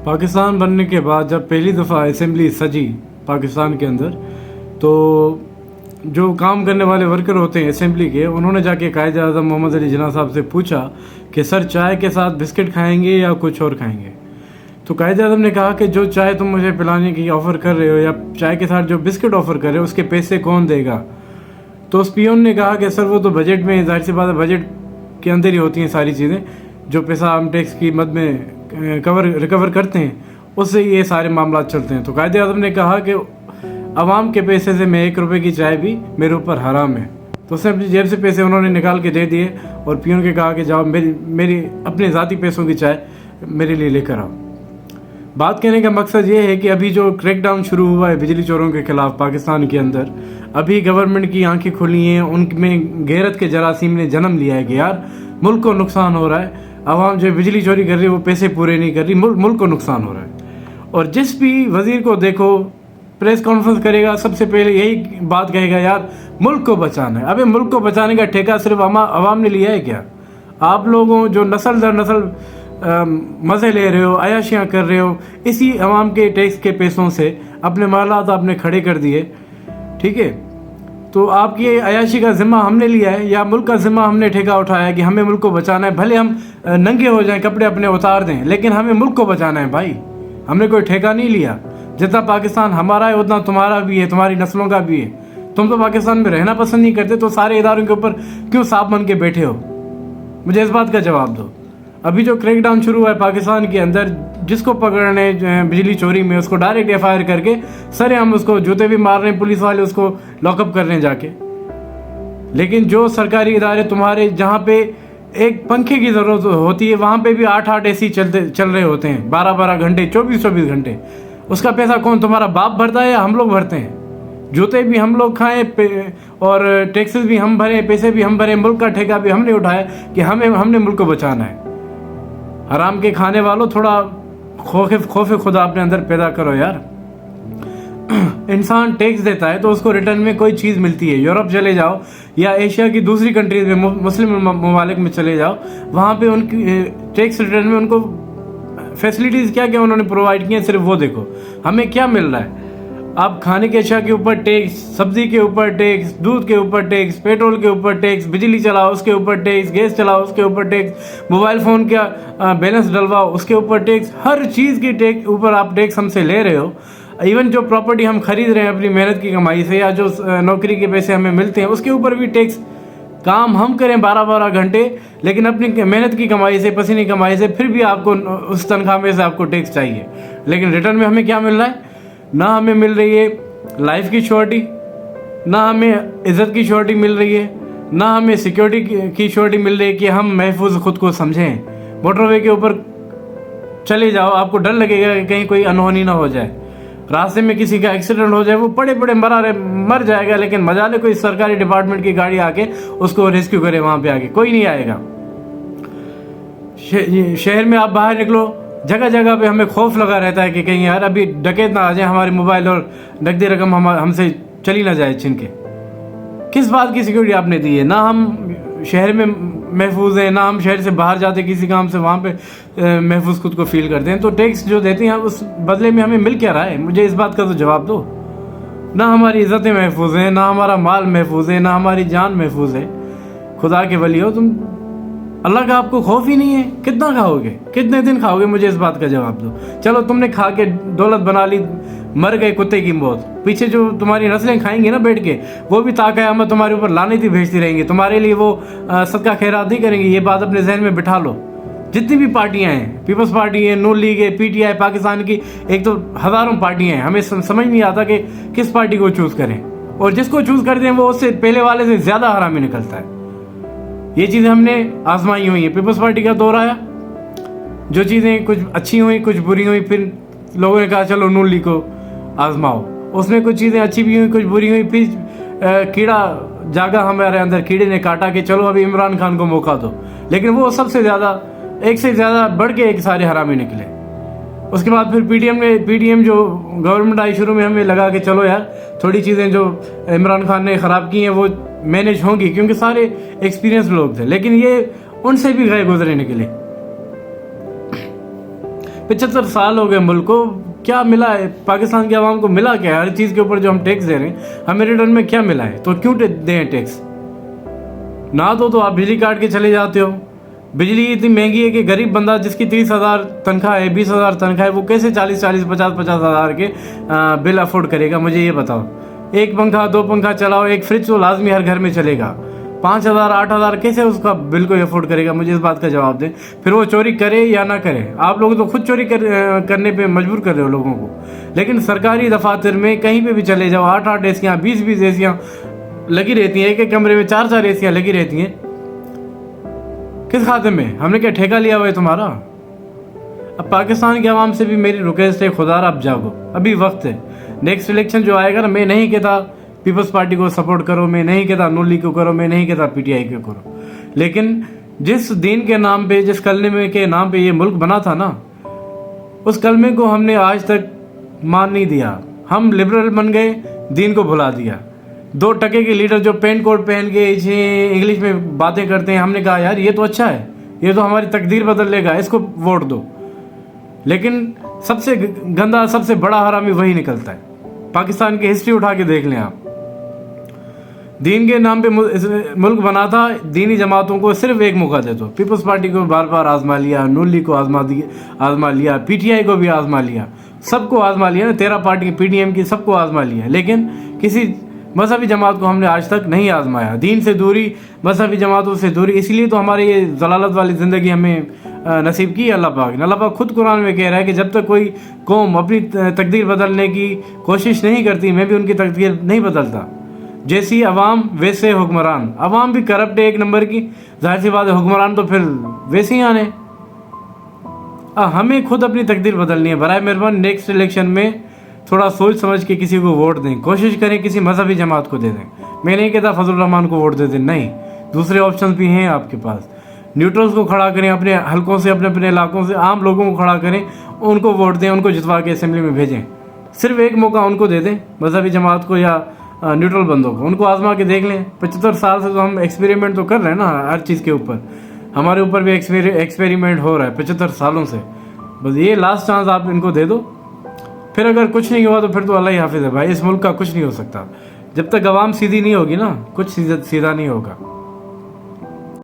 पाकिस्तान बनने के बाद जब पहली दफ़ा असेंबली सजी पाकिस्तान के अंदर, तो जो काम करने वाले वर्कर होते हैं असेंबली के, उन्होंने जाके कायद आज़म मोहम्मद अली जिन्ना साहब से पूछा कि सर चाय के साथ बिस्किट खाएंगे या कुछ और खाएंगे। तो कायद आज़म ने कहा कि जो चाय तुम मुझे पिलाने की ऑफ़र कर रहे हो या चाय के साथ जो बिस्किट ऑफ़र कर रहे हो उसके पैसे कौन देगा। तो उस पियोन ने कहा कि सर वो तो बजट में, जाहिर सी बात है बजट के अंदर ही होती हैं सारी चीज़ें, जो पैसा हम टैक्स की मद में रिकवर करते हैं उससे ये सारे मामला चलते हैं। तो कायद आज़म ने कहा कि अवाम के पैसे से मैं 1 रुपये की चाय भी मेरे ऊपर हराम है। तो उसने अपनी जेब से पैसे उन्होंने निकाल के दे दिए और पियोन के कहा कि जाओ मेरी अपने ज़ाती पैसों की चाय मेरे लिए लेकर आओ। बात कहने का मकसद ये है कि अभी जो क्रैकडाउन शुरू हुआ है बिजली चोरों के खिलाफ पाकिस्तान के अंदर, अभी गवर्नमेंट की आंखें खुली हैं, उनमें गैरत के जरासीम ने जन्म लिया है कि यार मुल्क को नुकसान हो रहा है, आवाम जो बिजली चोरी कर रही है वो पैसे पूरे नहीं कर रही, मुल्क को नुकसान हो रहा है। और जिस भी वज़ीर को देखो प्रेस कॉन्फ्रेंस करेगा सबसे पहले यही बात कहेगा यार मुल्क को बचाना है। अबे मुल्क को बचाने का ठेका सिर्फ आवाम ने लिया है क्या? आप लोगों जो नस्ल दर नस्ल मज़े ले रहे हो, अयाशियाँ कर रहे हो, इसी आवाम के टैक्स के पैसों से अपने मालात आपने खड़े कर दिए, ठीक है। तो आपकी अयाशी का ज़िम्मा हमने लिया है या मुल्क का ज़िम्मा हमने ठेका उठाया है कि हमें मुल्क को बचाना है। भले हम नंगे हो जाएं, कपड़े अपने उतार दें, लेकिन हमें मुल्क को बचाना है भाई। हमने कोई ठेका नहीं लिया। जितना पाकिस्तान हमारा है उतना तुम्हारा भी है, तुम्हारी नस्लों का भी है। तुम तो पाकिस्तान में रहना पसंद नहीं करते, तो सारे इदारों के ऊपर क्यों सांप बन के बैठे हो? मुझे इस बात का जवाब दो। अभी जो क्रैकडाउन शुरू हुआ है पाकिस्तान के अंदर, जिसको पकड़ने बिजली चोरी में उसको डायरेक्ट एफआईआर करके सरे हम उसको जूते भी मार रहे हैं, पुलिस वाले उसको लॉकअप कर रहे हैं जाके। लेकिन जो सरकारी इदारे तुम्हारे जहाँ पे एक पंखे की ज़रूरत होती है वहाँ पे भी 8-8 एसी चल रहे होते हैं 12-12 घंटे, 24-24 घंटे। उसका पैसा कौन, तुम्हारा बाप भरता है या हम लोग भरते हैं? जूते भी हम लोग खाएं और टैक्सेस भी हम भरें, पैसे भी हम भरें, मुल्क का ठेका भी हमने उठाया कि हमने मुल्क को बचाना है। हराम के खाने वालों, थोड़ा खौफ खुदा अपने अंदर पैदा करो यार। इंसान टैक्स देता है तो उसको रिटर्न में कोई चीज़ मिलती है। यूरोप चले जाओ या एशिया की दूसरी कंट्रीज में, मुस्लिम ममालिक में चले जाओ, वहाँ पे उनकी टैक्स रिटर्न में उनको फैसिलिटीज़ क्या क्या उन्होंने प्रोवाइड की हैं, सिर्फ वो देखो। हमें क्या मिल रहा है? आप खाने के अशिया के ऊपर टैक्स, सब्जी के ऊपर टैक्स, दूध के ऊपर टैक्स, पेट्रोल के ऊपर टैक्स, बिजली चलाओ उसके ऊपर टैक्स, गैस चलाओ उसके ऊपर टैक्स, मोबाइल फ़ोन का बैलेंस डलवाओ उसके ऊपर टैक्स, हर चीज़ की टैक्स ऊपर आप टैक्स हमसे ले रहे हो। इवन जो प्रॉपर्टी हम खरीद रहे हैं अपनी मेहनत की कमाई से, या जो नौकरी के पैसे हमें मिलते हैं उसके ऊपर भी टैक्स। काम हम करें 12-12 घंटे, लेकिन अपनी मेहनत की कमाई से, पसीने की कमाई से, फिर भी आपको उस तनख्वाह में से आपको टैक्स चाहिए। लेकिन रिटर्न में हमें क्या मिल रहा है? ना हमें मिल रही है लाइफ की श्योरिटी, ना हमें इज़्ज़त की श्योरिटी मिल रही है, ना हमें सिक्योरिटी की श्योरिटी मिल रही है कि हम महफूज खुद को समझें। मोटरवे के ऊपर चले जाओ, आपको डर लगेगा कि कहीं कोई अनहोनी ना हो जाए, रास्ते में किसी का एक्सीडेंट हो जाए, वो पड़े पड़े मर जाएगा, लेकिन मजाले कोई सरकारी डिपार्टमेंट की गाड़ी आके उसको रेस्क्यू करे। वहाँ पे आके कोई नहीं आएगा। शहर में आप बाहर निकलो, जगह जगह पे हमें खौफ लगा रहता है कि कहीं यार अभी डकैत ना आ जाए, हमारे मोबाइल और नकदी रकम हमसे चली ना जाए छिन के। किस बात की सिक्योरिटी आपने दी है? ना हम शहर में महफूज हैं, ना हम शहर से बाहर जाते किसी काम से वहाँ पे महफूज खुद को फील करते हैं। तो टैक्स जो देते हैं उस बदले में हमें मिल क्या रहा है? मुझे इस बात का तो जवाब दो। ना हमारी इज़्ज़तें महफूज हैं, ना हमारा माल महफूज है, ना हमारी जान महफूज है। खुदा के वली हो तुम, अल्लाह का आपको खौफ ही नहीं है। कितना खाओगे, कितने दिन खाओगे? मुझे इस बात का जवाब दो। चलो तुमने खा के दौलत बना ली, मर गए कुत्ते की मौत, पीछे जो तुम्हारी नस्लें खाएंगी ना बैठ के, वो भी ताक़यामत तुम्हारे ऊपर लानत ही भेजती रहेंगी, तुम्हारे लिए वो सदका खैरात नहीं करेंगी। ये बात अपने जहन में बिठा लो। जितनी भी पार्टियां हैं, पीपल्स पार्टी है, नून लीग है, पीटीआई, पाकिस्तान की एक तो हज़ारों पार्टियां हैं, हमें समझ नहीं आता कि किस पार्टी को चूज़ करें, और जिसको चूज़ करते हैं वो उससे पहले वाले से ज़्यादा हरामी निकलता है। ये चीज़ें हमने आजमाई हुई हैं। पीपल्स पार्टी का दौर आया, जो चीज़ें कुछ अच्छी हुई कुछ बुरी हुई, फिर लोगों ने कहा चलो नून लीग को आजमाओ, उसमें कुछ चीज़ें अच्छी भी हुई कुछ बुरी हुई, फिर कीड़ा जागा हमारे अंदर, कीड़े ने काटा कि चलो अभी इमरान खान को मौका दो, लेकिन वो सबसे ज़्यादा, एक से ज़्यादा बढ़ के एक सारे हरामी निकले। उसके बाद फिर पीडीएम जो गवर्नमेंट आई, शुरू में हमें लगा कि चलो यार थोड़ी चीज़ें जो इमरान खान ने ख़राब की हैं वो मैनेज होंगी, क्योंकि सारे एक्सपीरियंस लोग थे, लेकिन ये उनसे भी गए गुजरे निकले। 75 साल हो गए मुल्क को, क्या मिला है पाकिस्तान की आवाम को? मिला क्या है? हर चीज़ के ऊपर जो हम टैक्स दे रहे हैं हमें रिटर्न में क्या मिला है? तो क्यों दें टैक्स? ना तो आप बिजली काट के चले जाते हो। बिजली इतनी महंगी है कि गरीब बंदा जिसकी 30,000 तनख्वाह है, 20,000 तनख्वाह है, वो कैसे 40-40, 50-50 हज़ार के बिल अफोर्ड करेगा? मुझे ये बताओ। एक पंखा 2 पंखा चलाओ, एक फ्रिज तो लाजमी हर घर में चलेगा, 5,000 8,000 कैसे उसका बिल कोई अफोर्ड करेगा? मुझे इस बात का जवाब दें। फिर वो चोरी करे या ना करे, आप लोग तो खुद चोरी करने पे मजबूर कर रहे हो लोगों को। लेकिन सरकारी दफातर में कहीं पे भी चले जाओ, 8-8 एसियाँ, 20-20 एसियाँ लगी रहती हैं, एक एक कमरे में 4-4 एसियाँ लगी रहती हैं। किस खाते में? हमने क्या ठेका लिया हुआ है तुम्हारा? अब पाकिस्तान की आवाम से भी मेरी रिक्वेस्ट है, खुदारा अब जागो, अभी वक्त है। नेक्स्ट इलेक्शन जो आएगा ना, मैं नहीं कहता पीपल्स पार्टी को सपोर्ट करो, मैं नहीं कहता नून लीग को करो, मैं नहीं कहता पीटीआई को करो, लेकिन जिस दीन के नाम पे, जिस कलमे के नाम पे ये मुल्क बना था ना, उस कलमे को हमने आज तक मान नहीं दिया। हम लिबरल बन गए, दीन को भुला दिया। 2 टके के लीडर जो पेंट कोट पहन के इंग्लिश में बातें करते हैं, हमने कहा यार ये तो अच्छा है, ये तो हमारी तकदीर बदल लेगा, इसको वोट दो। लेकिन सबसे गंदा, सबसे बड़ा हरामी वही निकलता है। पाकिस्तान की हिस्ट्री उठा के देख लें आप, दीन के नाम पे मुल्क बना था, दीनी जमातों को सिर्फ एक मौका दे दो। पीपल्स पार्टी को बार बार आजमा लिया, नून लीग को आजमा लिया, पीटीआई को भी आजमा लिया, सबको आजमा लिया ना, 13 पार्टी पीडीएम की सबको आजमा लिया, लेकिन किसी मजहबी जमात को हमने आज तक नहीं आजमाया। दीन से दूरी, मजहबी जमातों से दूरी, इसलिए तो हमारी ये जलालत वाली ज़िंदगी हमें नसीब की अल्लाह पाक ने। अल्लाह पाक खुद कुरान में कह रहा है कि जब तक कोई कौम अपनी तकदीर बदलने की कोशिश नहीं करती, मैं भी उनकी तकदीर नहीं बदलता। जैसी अवाम वैसे हुक्मरान। अवाम भी करप्ट है एक नंबर की, जाहिर सी बात है, हुक्मरान तो फिर वैसे ही आने। हमें खुद अपनी तकदीर बदलनी है। बराए मेहरबान नेक्स्ट इलेक्शन में थोड़ा सोच समझ के किसी को वोट दें, कोशिश करें किसी मजहबी जमात को दे दें। मैं नहीं कहता फजल रहमान को वोट दे दें, नहीं, दूसरे ऑप्शन भी हैं आपके पास। न्यूट्रल्स को खड़ा करें, अपने हलकों से, अपने अपने इलाकों से आम लोगों को खड़ा करें, उनको वोट दें, उनको जितवा के असेंबली में भेजें। सिर्फ एक मौका उनको दे दें, मजहबी जमात को या न्यूट्रल बंदों को, उनको आजमा के देख लें। 75 साल से तो हम एक्सपेरिमेंट तो कर रहे हैं ना हर चीज़ के ऊपर, हमारे ऊपर भी एक्सपेरिमेंट हो रहा है 75 सालों से। बस ये लास्ट चांस आप इनको दे दो, फिर अगर कुछ नहीं हुआ तो फिर तो अल्लाह ही हाफिज़ है भाई। इस मुल्क का कुछ नहीं हो सकता जब तक अवाम सीधी नहीं होगी ना, कुछ सीधा नहीं होगा।